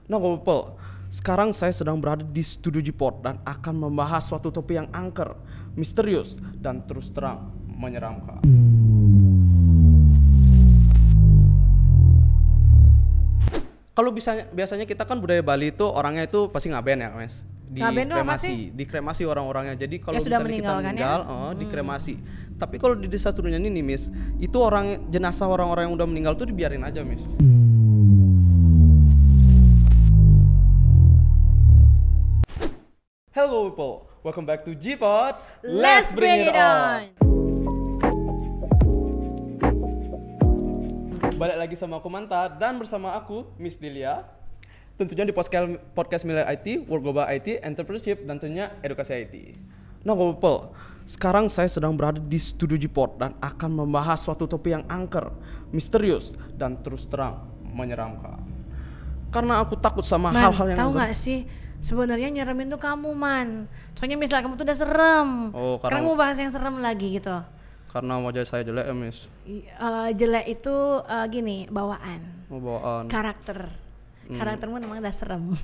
Nah, Gopal, sekarang saya sedang berada di studio Jipot dan akan membahas suatu topik yang angker, misterius, dan terus terang menyeramkan. Kalau biasanya kita kan budaya Bali itu orangnya itu pasti ngaben ya, Mas. Dikremasi orang-orangnya. Jadi kalau misalnya kita meninggal, dikremasi. Tapi kalau di desa Trunyan ini, Miss, itu jenazah orang-orang yang udah meninggal tuh dibiarin aja, Miss. Hello people, welcome back to Jipot. Let's bring it on. Balik lagi sama aku Manta dan bersama aku Miss Delia. Tentunya di podcast Millennial IT, World Global IT, Entrepreneurship, dan tentunya Edukasi IT. Nah, people, sekarang saya sedang berada di studio Jipot dan akan membahas suatu topik yang angker, misterius, dan terus terang menyeramkan. Karena aku takut sama hal-hal yang tahu nggak sih? Sebenarnya nyeremin tuh kamu, Man. Soalnya misalnya kamu tuh udah serem. Sekarang mau bahas yang serem lagi gitu. Karena wajah saya jelek ya, Miss. Jelek itu gini, bawaan. Bawaan. Karaktermu memang udah serem.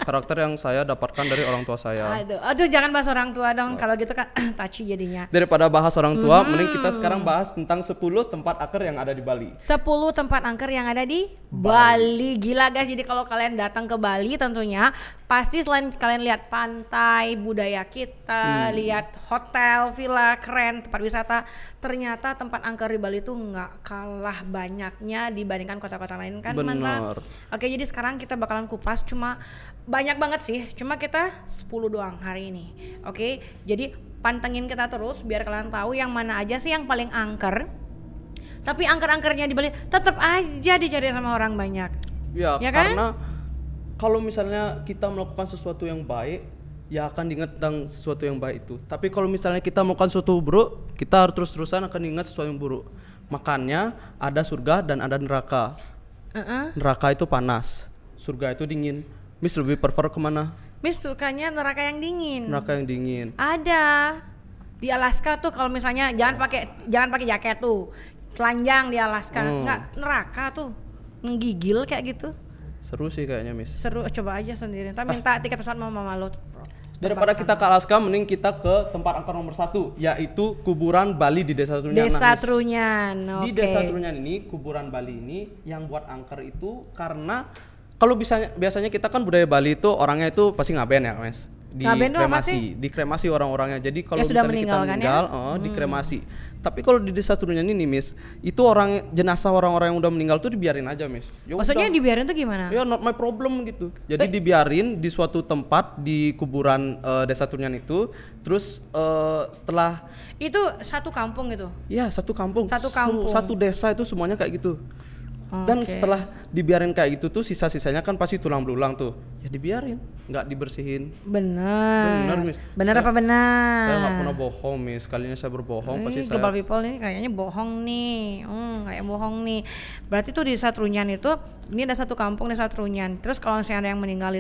Karakter yang saya dapatkan dari orang tua saya. Aduh jangan bahas orang tua dong. Kalau gitu kan touchy jadinya. Daripada bahas orang tua, mending kita sekarang bahas tentang 10 tempat angker yang ada di Bali. 10 tempat angker yang ada di Bali. Gila guys, jadi kalau kalian datang ke Bali tentunya pasti selain kalian lihat pantai, budaya kita, lihat hotel, villa keren, tempat wisata, ternyata tempat angker di Bali itu nggak kalah banyaknya dibandingkan kota-kota lain kan. Benar. Oke, jadi sekarang kita bakalan kupas, cuma banyak banget sih, cuma kita 10 doang hari ini. Oke, jadi pantengin kita terus biar kalian tahu yang mana aja sih yang paling angker. Tapi angker-angkernya di Bali tetap aja dicari sama orang banyak. Ya kan? Karena kalau misalnya kita melakukan sesuatu yang baik, ya akan diingat tentang sesuatu yang baik itu. Tapi kalau misalnya kita melakukan sesuatu buruk, kita harus terus-terusan akan diingat sesuatu yang buruk. Makanya ada surga dan ada neraka. Neraka itu panas, surga itu dingin. Miss lebih prefer kemana? Miss sukanya neraka yang dingin. Neraka yang dingin. Ada di Alaska tuh, kalau misalnya jangan pakai jaket tuh, telanjang di Alaska, nggak neraka tuh, menggigil kayak gitu. Seru sih kayaknya, Miss. Seru, coba aja sendiri. Ntar minta tiket pesawat sama mama lo. Daripada kita ke Alaska, mending kita ke tempat angker nomor 1, yaitu kuburan Bali di Desa Trunyan. Desa Trunyan, oke. Di Desa Trunyan ini, kuburan Bali ini yang buat angker itu karena kalau biasanya kita kan budaya Bali itu orangnya itu pasti ngaben ya, Mas. Dikremasi orang-orangnya. Jadi kalau misalnya kita meninggal, dikremasi. Tapi kalau di Desa Trunyan ini, Miss, itu jenazah orang-orang yang udah meninggal tuh dibiarin aja, Miss. Maksudnya dibiarin tuh gimana? Ya not my problem gitu. Jadi dibiarin di suatu tempat di kuburan Desa Trunyan itu. Terus setelah itu satu kampung gitu? Ya, satu kampung. Satu desa itu semuanya kayak gitu. Dan setelah dibiarin kayak gitu tuh sisa-sisanya kan pasti tulang belulang tuh. Ya dibiarin, nggak dibersihin. Benar, Miss. Benar. Saya nggak pernah bohong, Miss. Kalinya saya berbohong pasti saya. Global people ini kayaknya bohong nih. Kayak bohong nih. Berarti tuh di Desa Trunyan itu, ini ada satu kampung Desa Trunyan. Terus kalau misalnya ada yang meninggal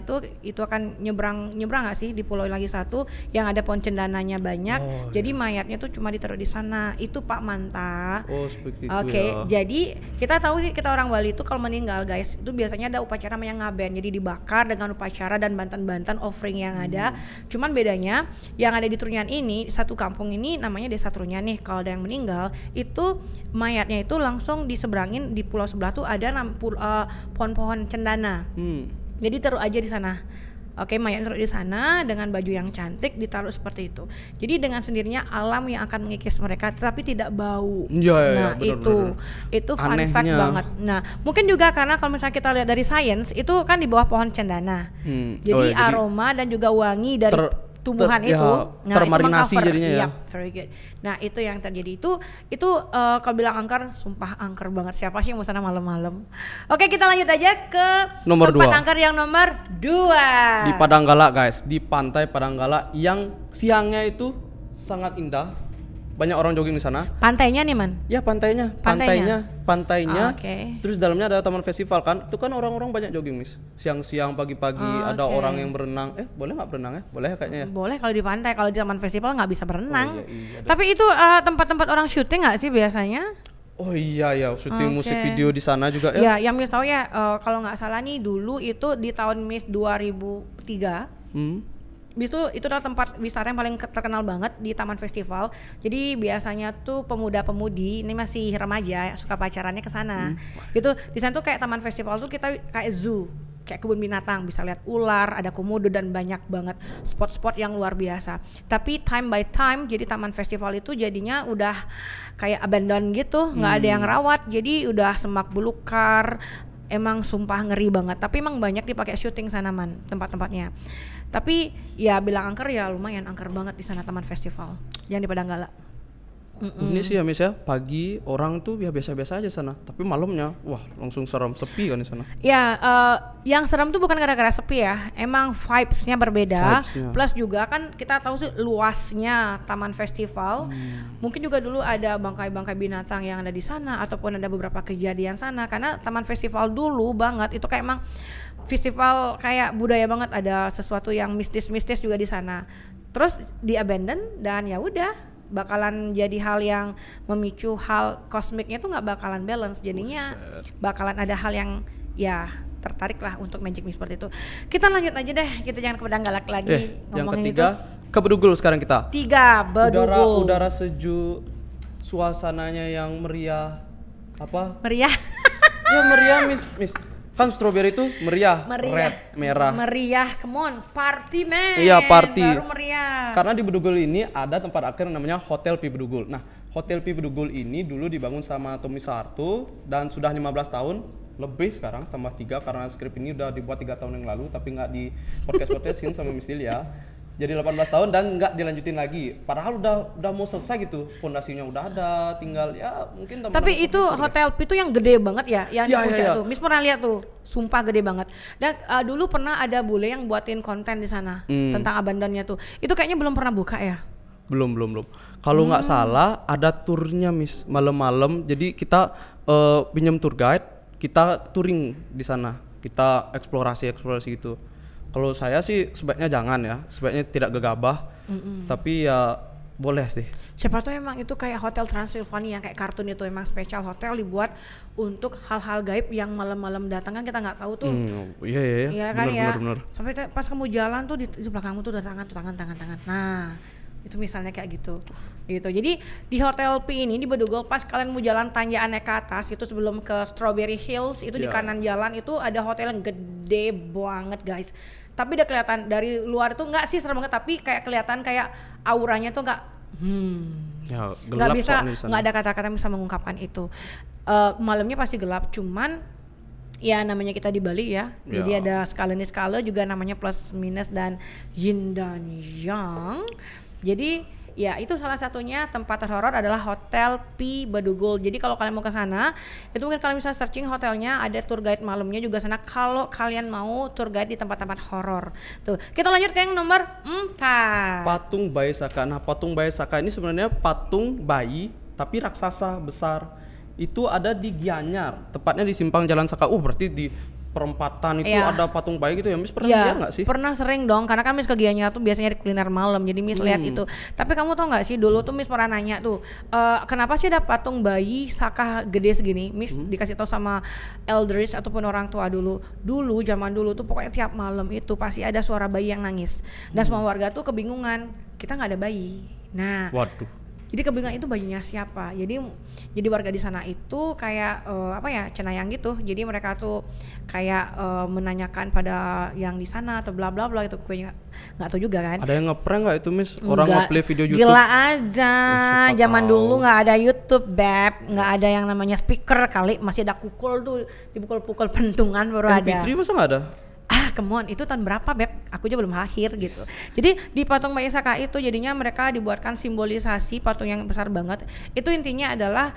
itu akan nyebrang nggak sih di pulau lagi satu yang ada pohon cendananya banyak. Jadi mayatnya tuh cuma ditaruh di sana. Itu Pak Manta. Seperti itu. Ya. Jadi kita tahu nih, kita orang Bali itu kalau meninggal guys, itu biasanya ada upacara yang ngaben. Jadi dibakar dengan upacara dan bantan-bantan offering yang ada. Cuman bedanya yang ada di Trunyan ini, satu kampung ini namanya Desa Trunyan nih. Kalau ada yang meninggal, itu mayatnya itu langsung diseberangin di pulau sebelah tuh ada pohon-pohon cendana. Jadi taruh aja di sana. Oke, mayat taruh di sana dengan baju yang cantik, ditaruh seperti itu. Jadi dengan sendirinya alam yang akan mengikis mereka, tetapi tidak bau. Bener, itu fun fact banget. Nah, mungkin juga karena kalau misalnya kita lihat dari sains, itu kan di bawah pohon cendana. Jadi aroma dan juga wangi dari tumbuhan itu, termarinasi jadinya ya. Very good. Nah, itu yang terjadi itu kalau bilang angker, sumpah angker banget. Siapa sih yang mau sana malam-malam? Oke, kita lanjut aja ke tempat angker yang nomor 2. Di Padanggala, guys, di pantai Padanggala yang siangnya itu sangat indah. Banyak orang jogging di sana. Pantainya nih, Man? Ya, pantainya. Terus dalamnya ada taman festival kan. Itu kan orang-orang banyak jogging, Miss. Siang-siang, pagi-pagi ada orang yang berenang. Boleh nggak berenang ya? Boleh kayaknya ya. Boleh kalau di pantai. Kalau di taman festival nggak bisa berenang. Tapi itu tempat-tempat orang syuting nggak sih biasanya? Oh iya ya, syuting musik Oke. video di sana juga ya. Ya, yang Miss tahu ya, kalau nggak salah nih dulu itu di tahun Miss 2003. Hmm. Itu adalah tempat wisata yang paling terkenal banget di Taman Festival. Jadi biasanya tuh pemuda-pemudi ini masih remaja suka pacarannya ke sana. Gitu di sana tuh kayak Taman Festival tuh kita kayak zoo, kayak kebun binatang, bisa lihat ular, ada komodo dan banyak banget spot-spot yang luar biasa. Tapi time by time jadi Taman Festival itu jadinya udah kayak abandon gitu, nggak ada yang rawat. Jadi udah semak belukar. Emang sumpah ngeri banget, tapi emang banyak dipakai syuting sana man tempat-tempatnya. Tapi ya bilang angker ya lumayan angker banget di sana Taman Festival yang di Padanggala. Ini sih ya Miss ya, pagi orang tuh ya biasa-biasa aja sana, tapi malamnya wah langsung serem, sepi kan di sana. Ya, yang serem tuh bukan gara-gara sepi ya, emang vibes-nya berbeda. Vibes-nya. Plus juga kan kita tahu sih luasnya Taman Festival. Mungkin juga dulu ada bangkai-bangkai binatang yang ada di sana ataupun ada beberapa kejadian sana karena Taman Festival dulu banget itu kayak emang festival kayak budaya banget, ada sesuatu yang mistis-mistis juga di sana. Terus di abandon dan ya udah bakalan jadi hal yang memicu hal kosmiknya tuh nggak bakalan balance, jadinya bakalan ada hal yang ya tertarik lah untuk Magic Mix seperti itu. Kita lanjut aja deh, kita jangan ke Pedanggalak lagi Yang ngomongin ketiga ke Bedugul sekarang kita. itu. Tiga, Bedugul. Udara sejuk, suasananya yang meriah, apa? Meriah. Ya meriah Miss. Kan strawberry itu meriah, red, merah. Meriah, come on, party man. Iya, party. Baru meriah. Karena di Bedugul ini ada tempat akhir namanya Hotel Pi Bedugul. Nah, Hotel Pi Bedugul ini dulu dibangun sama Tommy Soeharto dan sudah 15 tahun lebih sekarang, tambah 3 karena skrip ini udah dibuat 3 tahun yang lalu tapi nggak di podcastin sama Miss Lilia. Jadi 18 tahun dan nggak dilanjutin lagi. Padahal udah mau selesai gitu, fondasinya udah ada, tinggal ya mungkin tambah. Tapi itu Hotel Pi itu yang gede banget ya, yang di Ya, puncak ya. tuh. Miss pernah lihat tuh, sumpah gede banget. Dan dulu pernah ada bule yang buatin konten di sana tentang abandonnya tuh. Itu kayaknya belum pernah buka ya. Belum. Kalau nggak salah ada turnya Miss malam-malam. Jadi kita pinjam tour guide, kita touring di sana, kita eksplorasi gitu. Kalau saya sih sebaiknya jangan ya, sebaiknya tidak gegabah. Tapi ya boleh sih. Siapa tuh emang itu kayak Hotel Transylvania yang kayak kartun itu, emang spesial hotel dibuat untuk hal-hal gaib yang malam-malam datang kan kita nggak tahu tuh. Iya. Iya kan ya. Bener. Sampai pas kamu jalan tuh di belakangmu tuh ada tangan. Nah, itu misalnya kayak gitu. Jadi di Hotel P ini di Bedugul pas kalian mau jalan tanjakannya ke atas itu sebelum ke Strawberry Hills itu di Ya. kanan jalan itu ada hotel yang gede banget guys. Tapi udah kelihatan dari luar tuh nggak sih serem banget, tapi kayak kelihatan kayak auranya tuh nggak Ya nggak gelap bisa, soalnya di sana. nggak ada kata-kata yang bisa mengungkapkan itu. Malamnya pasti gelap, cuman ya namanya kita di Bali ya. Jadi Ya. ada skala juga namanya plus minus dan yin dan yang. Jadi ya itu salah satunya tempat terhoror adalah Hotel Pi Bedugul. Jadi kalau kalian mau ke sana, itu mungkin kalian bisa searching hotelnya, ada tour guide malamnya juga sana kalau kalian mau tour guide di tempat-tempat horor. Tuh, kita lanjut ke yang nomor 4. Patung bayi Saka. Nah, patung bayi Saka ini sebenarnya patung bayi tapi raksasa besar. Itu ada di Gianyar, tepatnya di simpang Jalan Saka. Berarti di perempatan itu Iya. ada patung bayi gitu ya. Miss pernah Iya, lihat nggak sih? pernah sering dong, karena kan Miss ke Gianyar tuh biasanya di kuliner malam, jadi Miss lihat itu. Tapi kamu tau nggak sih dulu tuh Miss pernah nanya tuh, kenapa sih ada patung bayi Saka gede segini? Miss dikasih tahu sama elders ataupun orang tua dulu zaman dulu tuh pokoknya tiap malam itu pasti ada suara bayi yang nangis. Dan semua warga tuh kebingungan, kita nggak ada bayi. Nah, Waduh. jadi kebingungan itu bayinya siapa. Jadi warga di sana itu kayak cenayang gitu. Jadi mereka tuh kayak menanyakan pada yang di sana atau bla bla bla gitu. Gue nggak tahu juga kan. Ada yang ngeprank nggak itu Miss? Orang Nggak, nge-play video YouTube. gila aja. Siapa Zaman tahu. dulu nggak ada YouTube, beb. Nggak ada yang namanya speaker kali. Masih ada kukul tuh, dipukul-pukul pentungan baru ada. MP3 masa nggak ada? Come on, itu tahun berapa beb? Aku juga belum lahir gitu. Jadi di patung bayi Saka itu jadinya mereka dibuatkan simbolisasi patung yang besar banget. Itu intinya adalah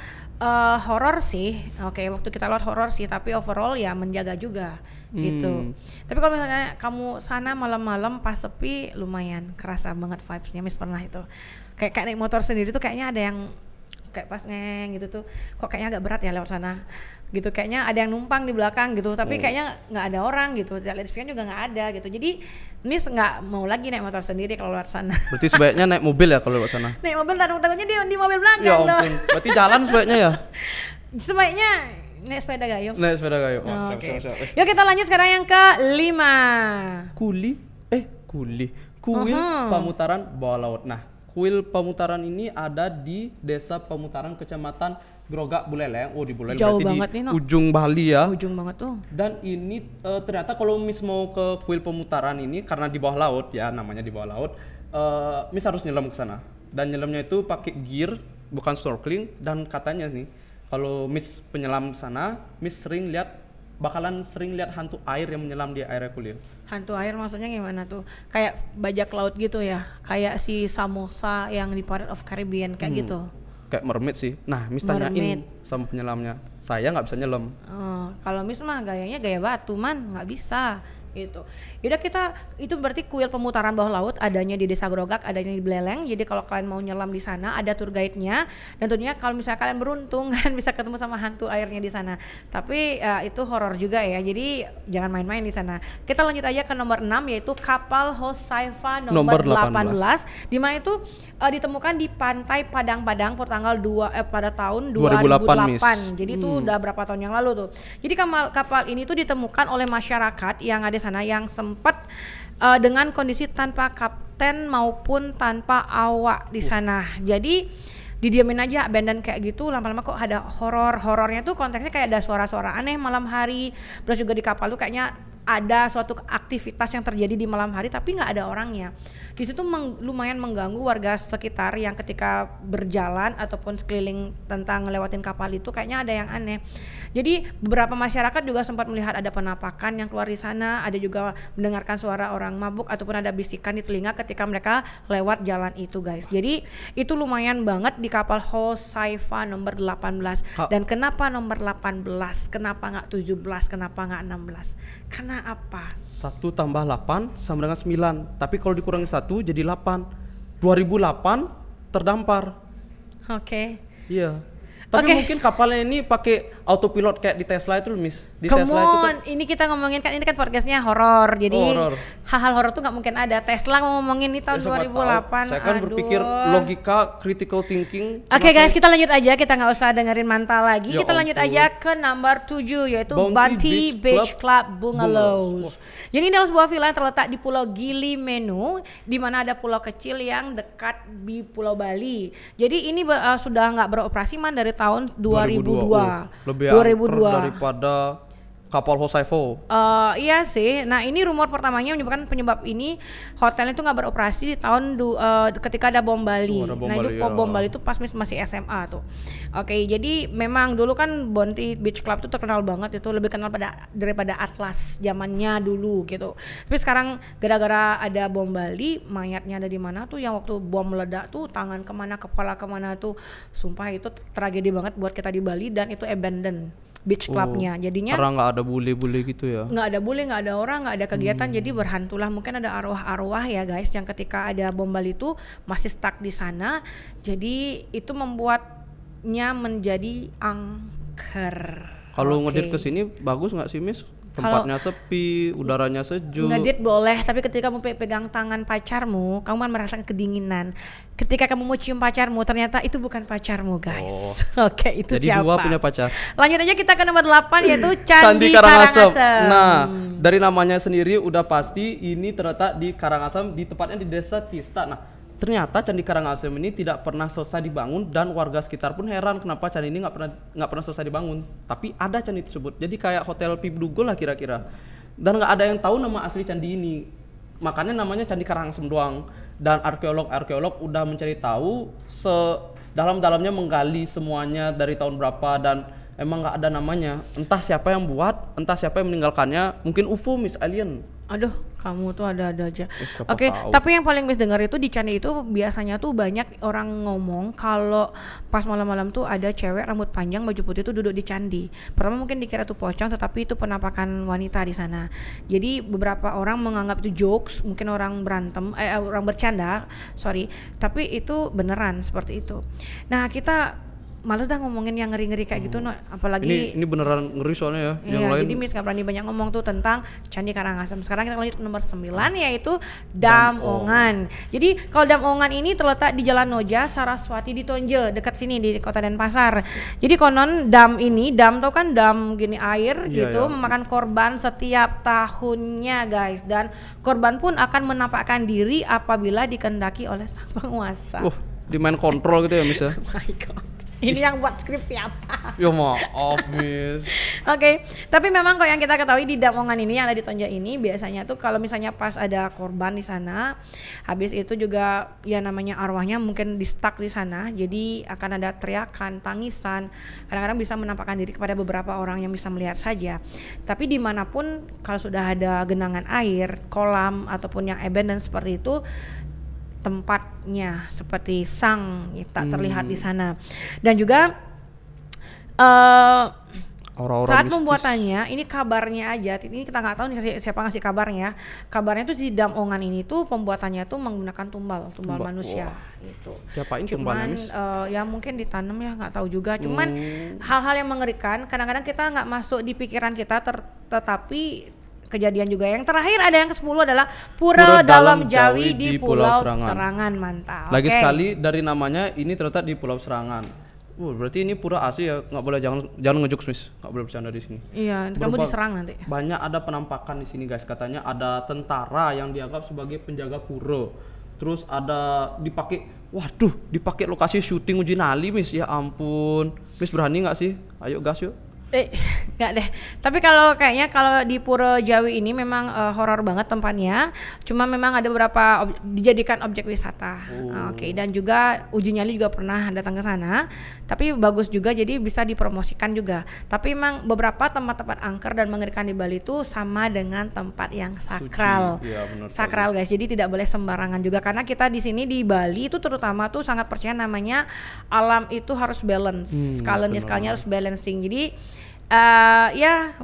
horor sih. Oke, waktu kita lewat horor sih, tapi overall ya menjaga juga gitu. Tapi kalau misalnya kamu sana malam-malam pas sepi lumayan kerasa banget vibes-nya. Miss pernah itu. Kayak naik motor sendiri tuh kayaknya ada yang kayak pas ngeng gitu tuh kok kayaknya agak berat ya lewat sana gitu, kayaknya ada yang numpang di belakang gitu tapi kayaknya nggak ada orang gitu, lihat spion juga nggak ada gitu, jadi Miss nggak mau lagi naik motor sendiri kalau lewat sana. Berarti sebaiknya naik mobil ya kalau lewat sana? Naik mobil takutnya di mobil belakang Ya loh. ampun, berarti jalan sebaiknya ya? Sebaiknya naik sepeda gayung. Naik sepeda gayung. Oh, siap, Oke. siap, siap. Yuk kita lanjut sekarang yang ke-5. Kuil pemutaran bawah laut. Nah, kuil pemutaran ini ada di Desa Pemutaran, Kecamatan Grogak, Buleleng. Oh, di Buleleng Jauh berarti banget di nih, No. ujung Bali ya. Ujung banget tuh. Dan ini ternyata kalau Miss mau ke kuil pemutaran ini karena di bawah laut ya, namanya di bawah laut, Miss harus nyelam ke sana. Dan nyelamnya itu pakai gear, bukan snorkeling. Dan katanya nih, kalau Miss penyelam sana, Miss bakalan sering lihat hantu air yang menyelam di air kuil. Hantu air maksudnya gimana tuh? Kayak bajak laut gitu ya? Kayak si Samosa yang di Pirates of Caribbean kayak gitu? Kayak mermaid sih. Nah, Miss Mermaid. tanyain sama penyelamnya. Saya nggak bisa nyelam. Kalau Miss mah gayanya gaya batu man, nggak bisa gitu. Yaudah itu berarti kuil pemutaran bawah laut adanya di Desa Grogak, adanya di Buleleng. Jadi kalau kalian mau nyelam di sana ada tour guide-nya, dan tentunya kalau misalnya kalian beruntung kan bisa ketemu sama hantu airnya di sana. Tapi itu horor juga ya. Jadi jangan main-main di sana. Kita lanjut aja ke nomor 6 yaitu kapal Hosaifa nomor 18 di mana itu ditemukan di pantai Padang-Padang pada tahun 2008. Jadi itu udah berapa tahun yang lalu tuh. Jadi kapal ini tuh ditemukan oleh masyarakat yang ada sana yang sempat dengan kondisi tanpa kapten maupun tanpa awak di sana. Jadi didiamin aja abandon kayak gitu, lama-lama kok ada horornya tuh konteksnya kayak ada suara-suara aneh malam hari. Terus juga di kapal tuh kayaknya ada suatu aktivitas yang terjadi di malam hari tapi nggak ada orangnya. Di situ lumayan mengganggu warga sekitar yang ketika berjalan ataupun sekeliling tentang ngelewatin kapal itu kayaknya ada yang aneh. Jadi beberapa masyarakat juga sempat melihat ada penampakan yang keluar di sana, ada juga mendengarkan suara orang mabuk ataupun ada bisikan di telinga ketika mereka lewat jalan itu, guys. Jadi itu lumayan banget di kapal Hosaifa nomor 18. Dan kenapa nomor 18? Kenapa nggak 17? Kenapa nggak 16? Karena apa? 1 tambah 8 sama dengan 9. Tapi kalau dikurangi 1 jadi 8. 2008 terdampar. Oke. Iya. Tapi mungkin kapalnya ini pakai autopilot kayak di Tesla itu, Miss. Di Tesla itu kan ini kita ngomongin kan ini kan podcastnya horor. Jadi hal-hal horor tuh nggak mungkin ada. Tesla ngomongin ini tahun 2008. Saya kan berpikir logika, critical thinking. Oke, guys, kita lanjut aja. Kita nggak usah dengerin Manta lagi. Kita lanjut aja ke nomor 7 yaitu Bounty Beach Club Bungalows. Jadi ini adalah sebuah villa yang terletak di Pulau Gili Menu, di mana ada pulau kecil yang dekat di Pulau Bali. Jadi ini sudah nggak beroperasi dari tahun 2002. Lebih angker daripada kapal Hosaifa. Iya sih. Nah, ini rumor pertamanya menyebabkan penyebab ini hotelnya itu nggak beroperasi di tahun ketika ada bom Bali. Nah, itu bom Bali itu pas masih SMA tuh. Oke, jadi memang dulu kan Bounty Beach Club itu terkenal banget, itu lebih kenal daripada Atlas zamannya dulu gitu. Tapi sekarang gara-gara ada bom Bali, mayatnya ada di mana tuh yang waktu bom meledak tuh, tangan kemana, kepala kemana tuh. Sumpah itu tragedi banget buat kita di Bali, dan itu abandoned beach clubnya. Jadinya karena nggak ada bule-bule gitu ya, nggak ada bule, nggak ada orang, nggak ada kegiatan. Jadi berhantulah, mungkin ada arwah-arwah ya guys yang ketika ada bom Bali itu masih stuck di sana. Jadi itu membuatnya menjadi angker. Kalau ngedit ke sini bagus nggak sih, Miss? Tempatnya sepi, udaranya sejuk. Ngedit boleh, tapi ketika kamu pegang tangan pacarmu, kamu kan merasakan kedinginan. Ketika kamu mau cium pacarmu, ternyata itu bukan pacarmu, guys. Oke, itu jadi siapa? Jadi 2 punya pacar. Lanjut aja kita ke nomor 8 yaitu Candi Karangasem. Karangasem. Nah, dari namanya sendiri udah pasti ini terletak di Karangasem, di tepatnya di Desa Tista. Nah, ternyata Candi Karangasem ini tidak pernah selesai dibangun, dan warga sekitar pun heran kenapa candi ini nggak pernah selesai dibangun. Tapi ada candi tersebut, jadi kayak hotel Pibdugo lah kira-kira. Dan nggak ada yang tahu nama asli candi ini, makanya namanya Candi Karangasem doang. Dan arkeolog udah mencari tahu, dalam-dalamnya menggali semuanya dari tahun berapa, dan emang nggak ada namanya. Entah siapa yang buat, entah siapa yang meninggalkannya, mungkin UFO, Miss, alien. Aduh, kamu tuh ada-ada aja. Oke, tapi yang paling Miss dengar itu di candi itu biasanya tuh banyak orang ngomong kalau pas malam-malam tuh ada cewek rambut panjang baju putih tuh duduk di candi. Pertama mungkin dikira tuh pocong, tetapi itu penampakan wanita di sana. Jadi beberapa orang menganggap itu jokes, mungkin orang orang bercanda, tapi itu beneran seperti itu. Nah, kita males dah ngomongin yang ngeri-ngeri kayak gitu, no. Apalagi ini beneran ngeri soalnya ya. Yang iya, lain jadi Miss gak berani banyak ngomong tuh tentang Candi Karangasem. Sekarang kita lanjut ke nomor 9 yaitu Damongan. Jadi kalau Damongan ini terletak di Jalan Noja, Saraswati di Tonje, dekat sini di Kota Denpasar. Jadi konon dam tau kan dam gini air gitu, memakan korban setiap tahunnya guys, dan korban pun akan menampakkan diri apabila dikendaki oleh sang penguasa. Di main kontrol gitu ya Miss ya. Oh my god. Ini yang buat skrip siapa? Ya maaf Miss. Oke, tapi memang kok yang kita ketahui di Damongan ini yang ada di Tonja ini biasanya tuh kalau misalnya pas ada korban di sana, habis itu juga ya namanya arwahnya mungkin di stuck di sana, jadi akan ada teriakan, tangisan, kadang-kadang bisa menampakkan diri kepada beberapa orang yang bisa melihat saja. Tapi dimanapun kalau sudah ada genangan air, kolam ataupun yang abandon seperti itu, tempatnya seperti sang tak terlihat di sana. Dan juga saat mistis. Pembuatannya ini kabarnya aja, ini kita nggak tahu nih siapa ngasih kabarnya. Kabarnya tuh di Damongan ini tuh pembuatannya tuh menggunakan tumbal manusia itu. Diapain tumbalnya Miss? Ya mungkin ditanam ya, nggak tahu juga. Cuman hal-hal yang mengerikan kadang-kadang kita nggak masuk di pikiran kita, tetapi kejadian juga. Yang terakhir ada yang ke-10 adalah Pura Dalam Jawi di Pulau Serangan. Mantap. Lagi sekali dari namanya ini terletak di Pulau Serangan. Berarti ini pura asli ya, nggak boleh jangan ngejokes Miss, nggak boleh bercanda di sini. Iya, kamu diserang nanti. Banyak ada penampakan di sini guys, katanya ada tentara yang dianggap sebagai penjaga pura. Terus ada dipakai lokasi syuting uji nyali Miss, ya ampun. Miss berani nggak sih? Ayo gas yuk. Enggak deh. Tapi kayaknya kalau di Pura Jawi ini memang horor banget tempatnya. Cuma memang ada beberapa dijadikan objek wisata. Oke, dan juga uji nyali juga pernah datang ke sana. Tapi bagus juga, jadi bisa dipromosikan juga. Tapi memang beberapa tempat-tempat angker dan mengerikan di Bali itu sama dengan tempat yang sakral. Ya, sakral guys. Jadi tidak boleh sembarangan juga, karena kita di sini di Bali itu terutama tuh sangat percaya namanya alam itu harus balance. Skalanya harus balancing. Jadi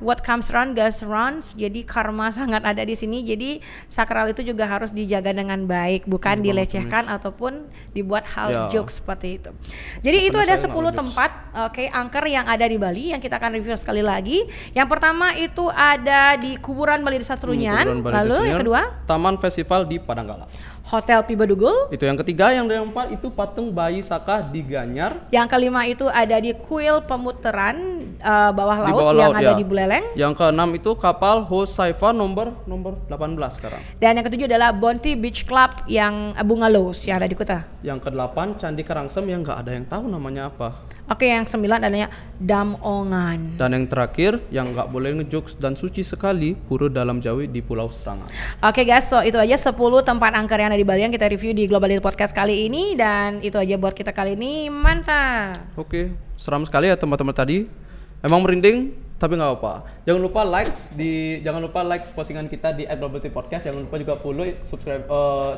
what comes around goes around. Jadi karma sangat ada di sini. Jadi sakral itu juga harus dijaga dengan baik, bukan dilecehkan ataupun dibuat hal joke seperti itu. Jadi itu ada 10 tempat angker yang ada di Bali yang kita akan review sekali lagi. Yang pertama itu ada di Kuburan Bali Desa Trunyan. Lalu yang kedua, Taman Festival di Padanggala. Hotel Pibadugul. Itu yang ketiga. Yang keempat itu Patung Bayi Saka di Ganyar. Yang kelima itu ada di Kuil Pemutaran bawah laut yang ada di Buleleng. Yang keenam itu kapal Hosaifa nomor 18 sekarang. Dan yang ketujuh adalah Bonti Beach Club yang Bungalows yang ada di Kuta. Yang kedelapan Candi Karangsem yang nggak ada yang tahu namanya apa. Oke, yang 9 adanya Damongan. Dan yang terakhir yang nggak boleh ngejokes dan suci sekali, Pura Dalam Jawi di Pulau Serangan. Oke guys, so itu aja 10 tempat angker yang ada di Bali yang kita review di Global Podcast kali ini. Dan itu aja buat kita kali ini, mantap. Oke, seram sekali ya teman-teman tadi. Emang merinding, tapi nggak apa. Jangan lupa like postingan kita di @globality_podcast. Jangan lupa juga follow, subscribe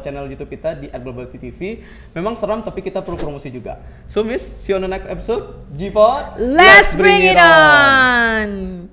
channel YouTube kita di @globality_tv. Memang seram tapi kita perlu promosi juga. So Miss, see you on the next episode. G-Pod, let's bring it on.